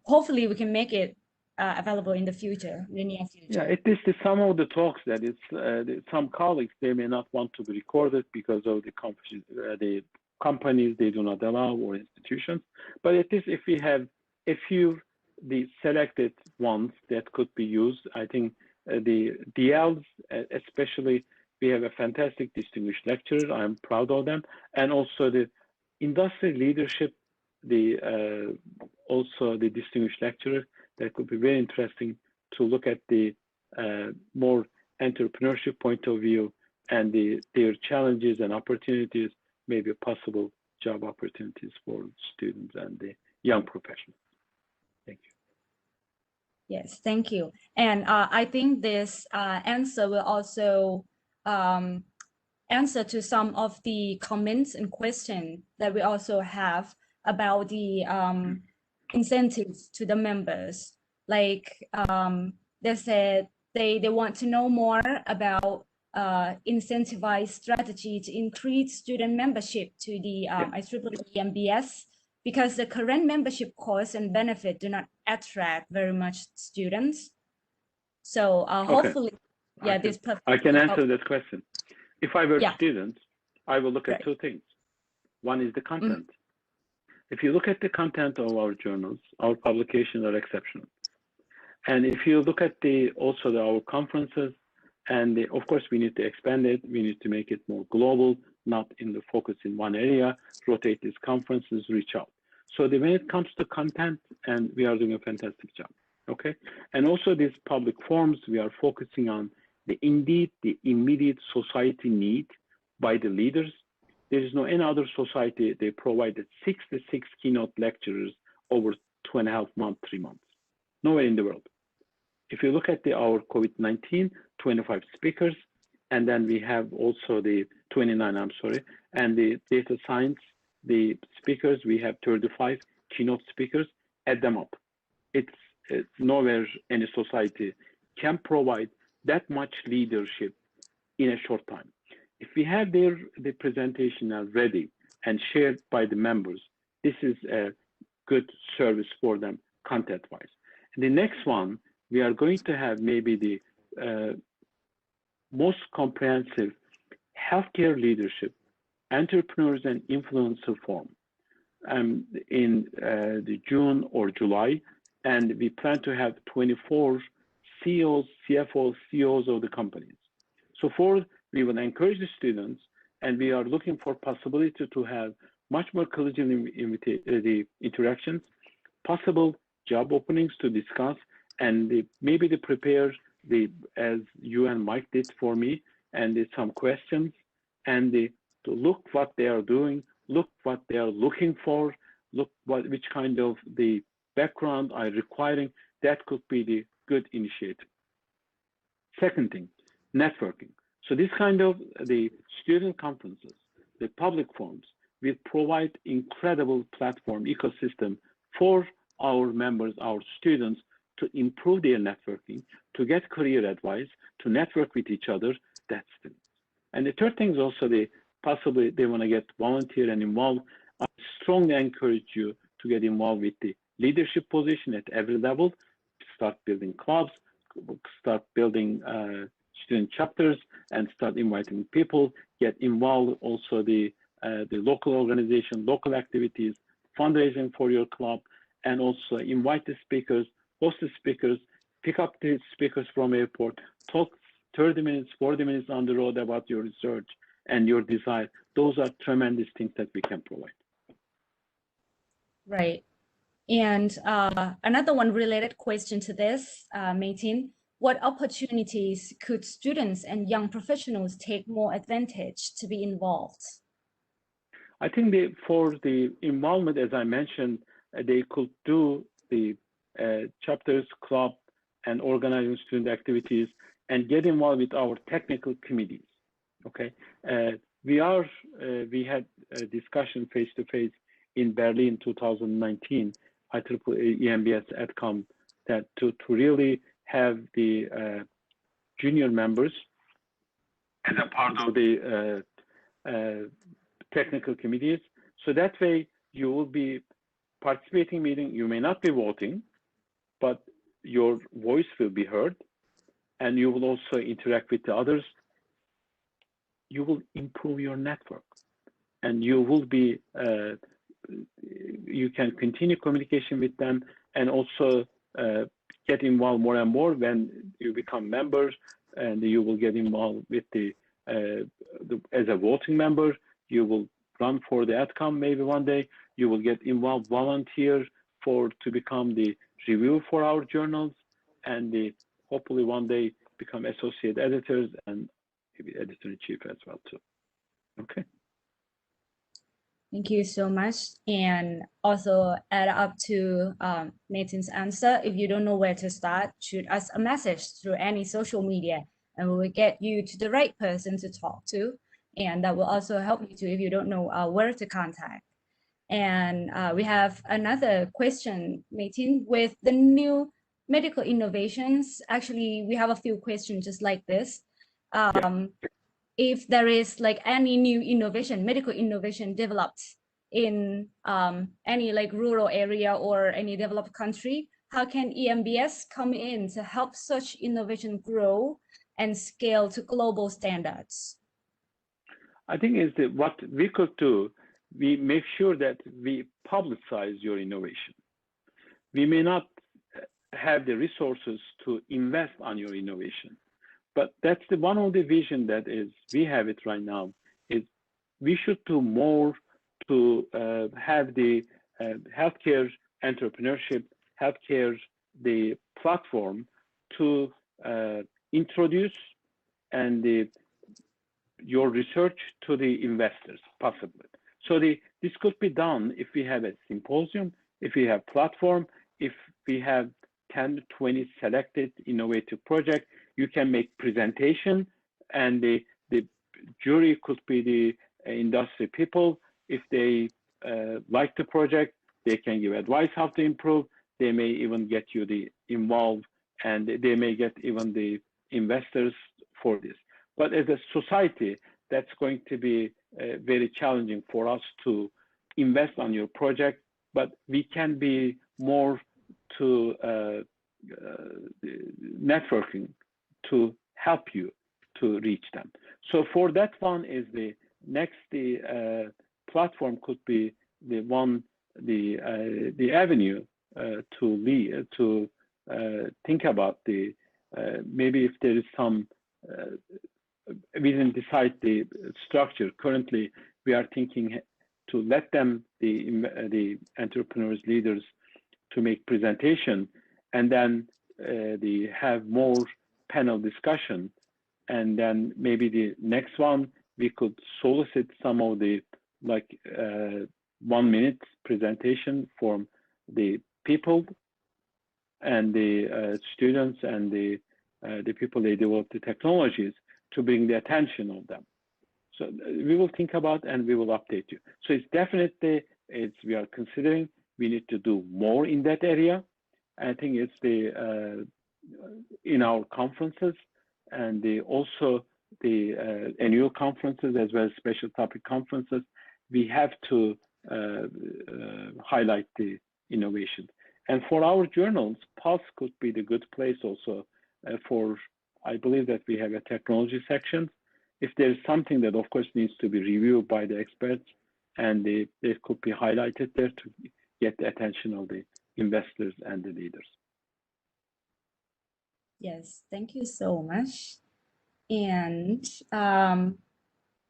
Hopefully, we can make it available in the future, in the near future. Yeah, it is some of the talks that it's some colleagues, they may not want to be recorded because of the companies they do not allow, or institutions. But at least if we have a few the selected ones that could be used, I think the DLs especially, we have a fantastic distinguished lecturer. I'm proud of them, and also the industry leadership, also the distinguished lecturer. That could be very interesting to look at the more entrepreneurship point of view and their challenges and opportunities, maybe possible job opportunities for students and the young professionals. Thank you. Yes, thank you. And I think this answer will also answer to some of the comments and questions that we also have about the incentives to the members. Like they said they want to know more about incentivized strategy to increase student membership to the IEEE EMBS, because the current membership costs and benefit do not attract very much students. So hopefully, yeah, I can answer that question. If I were a Yeah. student, I will look at Right. two things. One is the content. If you look at the content of our journals, our publications are exceptional. And if you look at also our conferences, and of course we need to expand it, we need to make it more global, not in the focus in one area, rotate these conferences, reach out. So when it comes to content, and we are doing a fantastic job, okay? And also these public forums, we are focusing on the immediate society need by the leaders. There is no any other society, they provided 66 keynote lecturers over 2.5 months, 3 months, nowhere in the world. If you look at our COVID-19, 25 speakers, and then we have also the 29, I'm sorry, and the data science, the speakers, we have 35 keynote speakers, add them up. It's nowhere any society can provide that much leadership in a short time. If we have the presentation ready and shared by the members, this is a good service for them content-wise. The next one, we are going to have maybe the most comprehensive healthcare leadership, entrepreneurs and influencer forum in the June or July, and we plan to have 24 CEOs, CFOs, CEOs of the companies. So we will encourage the students, and we are looking for possibility to have much more collegial interactions, possible job openings to discuss, and maybe to prepare as you and Mike did for me, and some questions, and to look what they are doing, look what they are looking for, look which kind of the background are requiring. That could be the good initiative. Second thing, networking. So this kind of the student conferences, the public forums, will provide incredible platform ecosystem for our members, our students, to improve their networking, to get career advice, to network with each other. That's the. And the third thing is also possibly they want to get volunteer and involved. I strongly encourage you to get involved with the leadership position at every level. Start building clubs, start building student chapters, and start inviting people. Get involved also the local organization, local activities, fundraising for your club, and also invite the speakers, host the speakers, pick up the speakers from airport, talk 30 minutes, 40 minutes on the road about your research and your desire. Those are tremendous things that we can provide. Right. And another one related question to this, Metin, what opportunities could students and young professionals take more advantage to be involved? I think for the involvement, as I mentioned, they could do the chapters, club, and organizing student activities, and get involved with our technical committees. Okay, we had a discussion face-to-face in Berlin 2019, IEEE EMBS AdCom, that to really have the junior members as a part of the technical committees. So that way you will be participating meeting. You may not be voting, but your voice will be heard, and you will also interact with the others. You will improve your network, and you will be you can continue communication with them, and also get involved more and more when you become members, and you will get involved with as a voting member. You will run for the AdCom maybe one day. You will get involved, volunteer to become the reviewer for our journals, and hopefully one day become associate editors and maybe editor-in-chief as well too. Okay. Thank you so much. And also add up to Metin's answer, if you don't know where to start, shoot us a message through any social media, and we will get you to the right person to talk to. And that will also help you too if you don't know where to contact. And we have another question, Metin, with the new medical innovations. Actually, we have a few questions just like this. If there is like any new innovation, medical innovation developed in any like rural area or any developed country, how can EMBS come in to help such innovation grow and scale to global standards? I think is that what we could do, we make sure that we publicize your innovation. We may not have the resources to invest on your innovation, but that's one of the vision that is, we have it right now, is we should do more to have the healthcare entrepreneurship, the platform to introduce and your research to the investors possibly. So this could be done if we have a symposium, if we have platform, if we have 10 to 20 selected innovative projects. You can make presentation, and the jury could be the industry people. If they like the project, they can give advice how to improve. They may even get you involved, and they may get even the investors for this. But as a society, that's going to be very challenging for us to invest on your project, but we can be more to networking to help you to reach them. So for that one is the next, the platform could be the one, the avenue to think about maybe if there is some, we didn't decide the structure. Currently, we are thinking to let them, the entrepreneurs, leaders, to make presentation, and then have more panel discussion, and then maybe the next one we could solicit some of the 1 minute presentation from the people and the students and the people they develop the technologies to bring the attention of them. So we will think about and we will update you. So it's definitely, we are considering we need to do more in that area. I think it's in our conferences and also the annual conferences as well as special topic conferences, we have to highlight the innovation. And for our journals, Pulse could be the good place also I believe that we have a technology section. If there's something that of course needs to be reviewed by the experts, and they could be highlighted there to get the attention of the investors and the leaders. Yes, thank you so much. And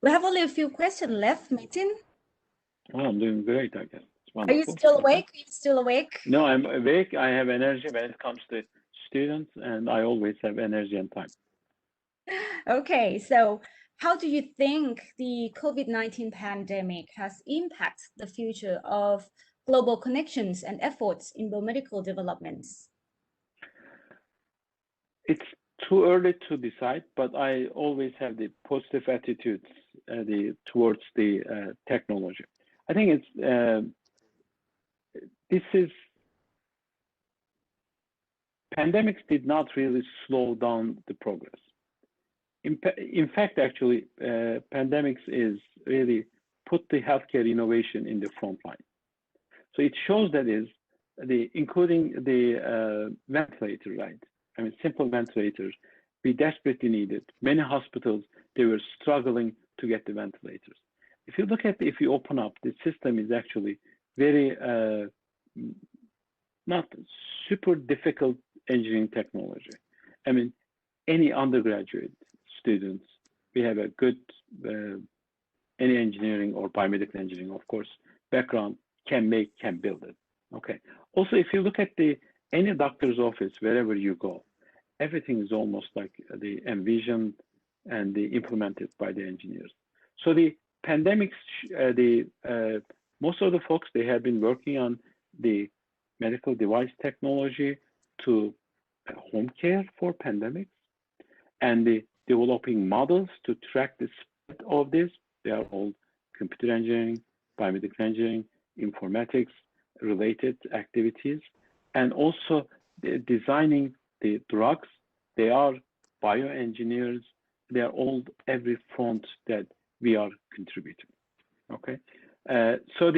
we have only a few questions left, Metin. Oh, I'm doing great, I guess. Are you still awake? Are you still awake? No, I'm awake. I have energy when it comes to students, and I always have energy and time. Okay, so how do you think the COVID-19 pandemic has impacted the future of global connections and efforts in biomedical developments? It's too early to decide, but I always have the positive attitudes towards the technology. I think pandemics did not really slow down the progress. In fact, actually, pandemics is really put the healthcare innovation in the front line. So it shows that including the ventilator, right? I mean, simple ventilators, we desperately needed. Many hospitals, they were struggling to get the ventilators. If you look at, if you open up, the system is actually very, not super difficult engineering technology. I mean, any undergraduate students, we have a good, any engineering or biomedical engineering, of course, background can build it, okay? Also, if you look at any doctor's office, wherever you go, everything is almost like the envisioned and implemented by the engineers. So the pandemics, most of the folks, they have been working on the medical device technology to home care for pandemics, and developing models to track the spread of this. They are all computer engineering, biomedical engineering, informatics related activities, and also designing the drugs. They are bioengineers. They are all every front that we are contributing. Okay, so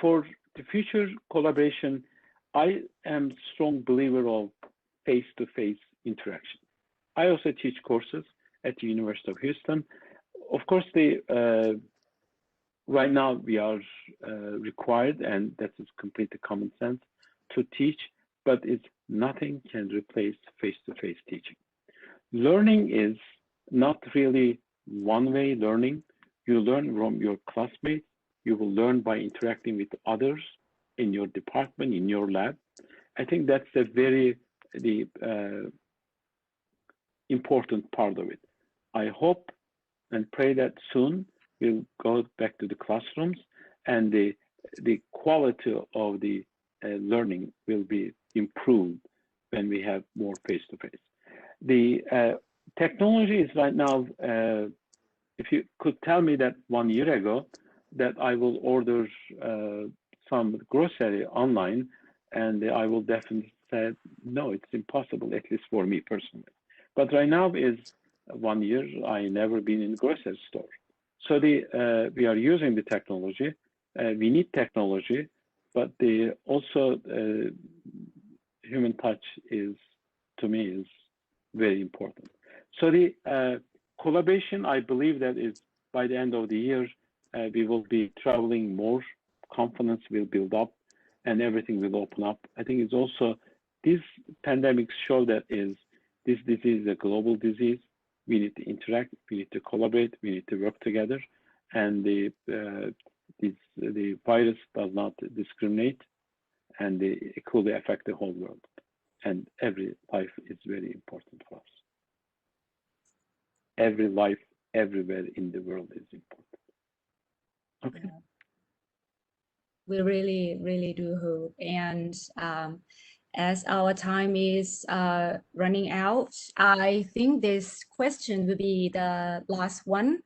for the future collaboration, I am a strong believer of face-to-face interaction. I also teach courses at the University of Houston. Of course, right now we are required, and that is completely common sense, to teach, but nothing can replace face-to-face teaching. Learning is not really one-way learning. You learn from your classmates. You will learn by interacting with others in your department, in your lab. I think that's a very important part of it. I hope and pray that soon we'll go back to the classrooms, and the quality of the learning will be improved when we have more face-to-face. The technology is right now, if you could tell me that 1 year ago that I will order some grocery online, and I will definitely say, no, it's impossible, at least for me personally. But right now is 1 year, I never been in a grocery store. So we are using the technology. We need technology, but also human touch to me, is very important. So the collaboration, I believe that is by the end of the year, we will be traveling more, confidence will build up, and everything will open up. I think it's also, these pandemics show that this disease is a global disease. We need to interact, we need to collaborate, we need to work together, and the virus does not discriminate, and it could affect the whole world. And every life is very important for us. Every life, everywhere in the world is important. Okay. Yeah. We really, really do hope. And as our time is running out, I think this question will be the last one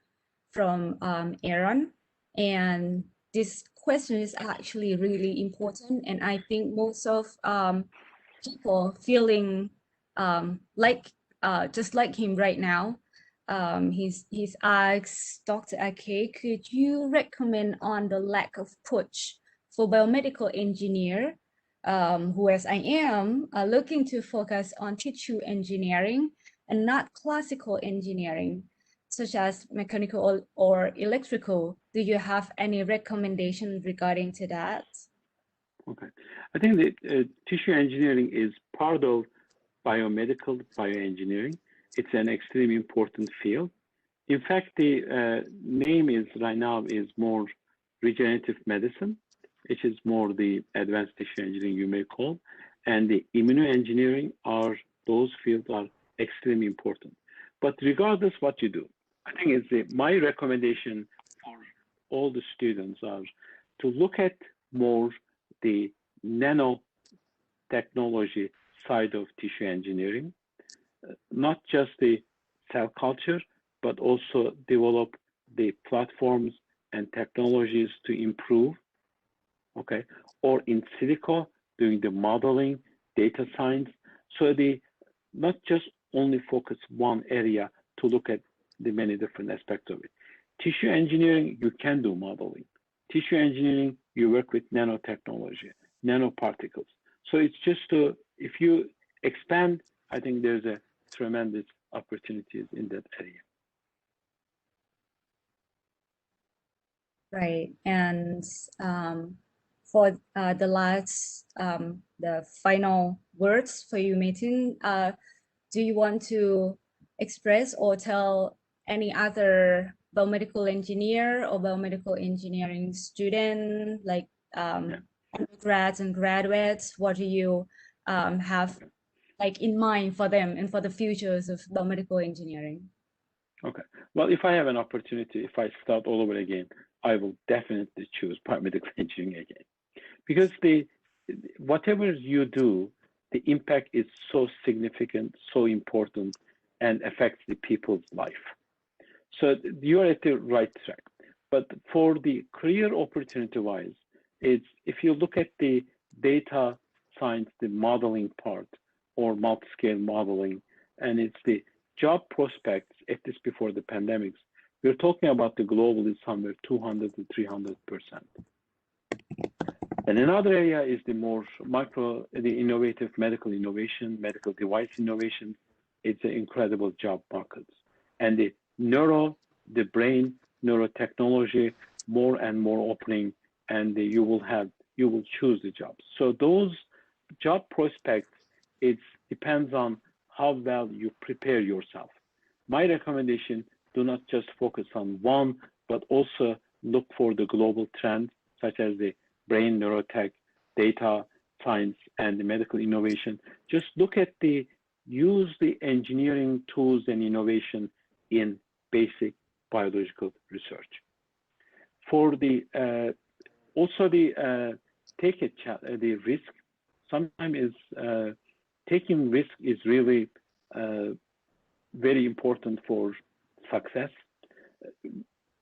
from Aaron. And this question is actually really important. And I think most of people feeling just like him right now. He's asked Dr. Akay, could you recommend on the lack of push for biomedical engineer, who as I am, are looking to focus on tissue engineering and not classical engineering, such as mechanical or electrical? Do you have any recommendation regarding to that? Okay, I think that tissue engineering is part of biomedical bioengineering. It's an extremely important field. In fact, the name is right now is more regenerative medicine, which is more the advanced tissue engineering you may call, and the immunoengineering those fields are extremely important. But regardless what you do, I think it's my recommendation for all the students are to look at more the nanotechnology side of tissue engineering, not just the cell culture, but also develop the platforms and technologies to improve, okay? Or in silico, doing the modeling, data science. So they not just only focus one area to look at the many different aspects of it. Tissue engineering, you can do modeling. Tissue engineering, you work with nanotechnology, nanoparticles. So it's just to, if you expand, I think there's a tremendous opportunities in that area. Right. And for the last, the final words for you, Metin, do you want to express or tell any other biomedical engineer or biomedical engineering student, like undergrads and graduates, what do you have like in mind for them and for the futures of biomedical engineering? Okay. Well, if I have an opportunity, if I start all over again, I will definitely choose biomedical engineering again, because whatever you do, the impact is so significant, so important, and affects the people's life. So you're at the right track. But for the career opportunity-wise, it's if you look at the data science, the modeling part, or multi-scale modeling, and it's the job prospects, at least before the pandemics, we're talking about the globally somewhere 200 to 300%. And another area is the more the innovative medical innovation, medical device innovation. It's an incredible job market. And the brain neurotechnology, more and more opening, and you will choose the jobs. So those job prospects, it depends on how well you prepare yourself. My recommendation, do not just focus on one, but also look for the global trends, such as the brain neurotech, data science, and the medical innovation. Just look at use the engineering tools and innovation in basic biological research. For also take the risk. Sometimes taking risk is really very important for success.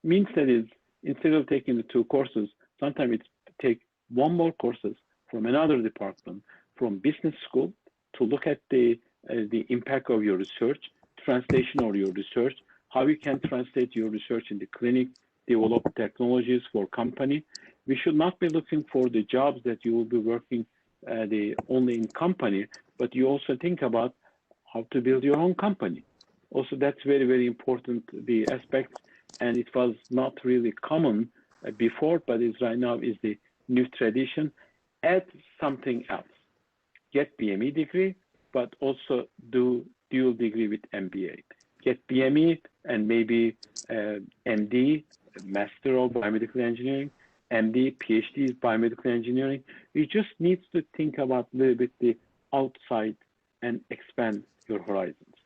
Means that is, instead of taking the 2 courses, sometimes it's take 1 more courses from another department, from business school, to look at the impact of your research, translation of your research, how you can translate your research in the clinic, develop technologies for company. We should not be looking for the jobs that you will be working only in company, but you also think about how to build your own company. Also, that's very, very important, the aspect, and it was not really common before, but it's right now is the new tradition. Add something else. Get BME degree, but also do dual degree with MBA. Get BME and maybe MD, Master of Biomedical Engineering, MD, PhD is Biomedical Engineering. You just need to think about a little bit the outside and expand your horizons.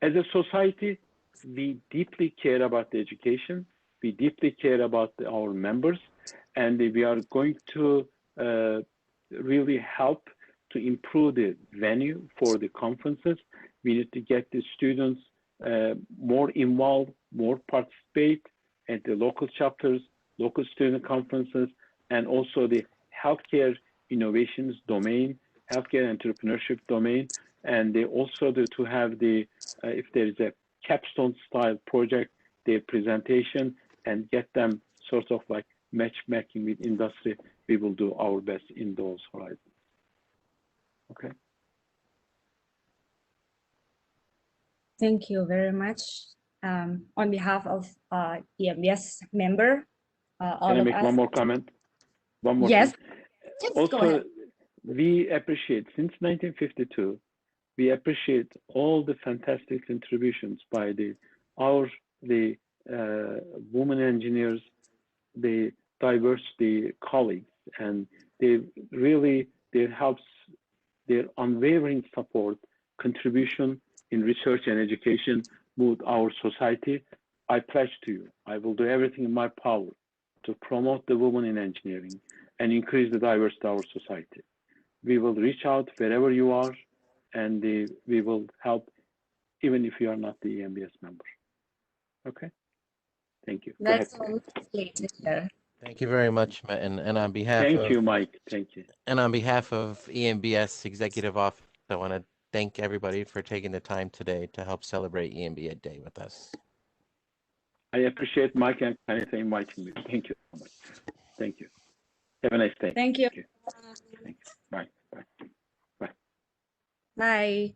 As a society, we deeply care about the education. We deeply care about our members, and we are going to really help to improve the venue for the conferences. We need to get the students more involved, more participate at the local chapters, local student conferences, and also the healthcare innovations domain, healthcare entrepreneurship domain, and they also to have if there is a capstone style project, their presentation, and get them sort of like matchmaking with industry. We will do our best in those horizons. Okay. Thank you very much. On behalf of EMBS member, all Can I of make us. one more comment? One more Yes. thing. Yes, go Also, ahead. we appreciate, since 1952, we appreciate all the fantastic contributions by the women engineers, the diversity colleagues, and their helps, their unwavering support, contribution in research and education moved our society. I pledge to you, I will do everything in my power to promote the women in engineering and increase the diversity of our society. We will reach out wherever you are, and we will help even if you are not the EMBS member. Okay, thank you. That's all to hear. Thank you very much, Metin. And on behalf Thank you, Mike. Thank you. And on behalf of EMBS Executive Office, I want to thank everybody for taking the time today to help celebrate EMBA Day with us. I appreciate Mike and Kanita inviting me. Thank you so much. Thank you. Have a nice day. Thank you. Thank you. Bye. Bye. Bye. Bye.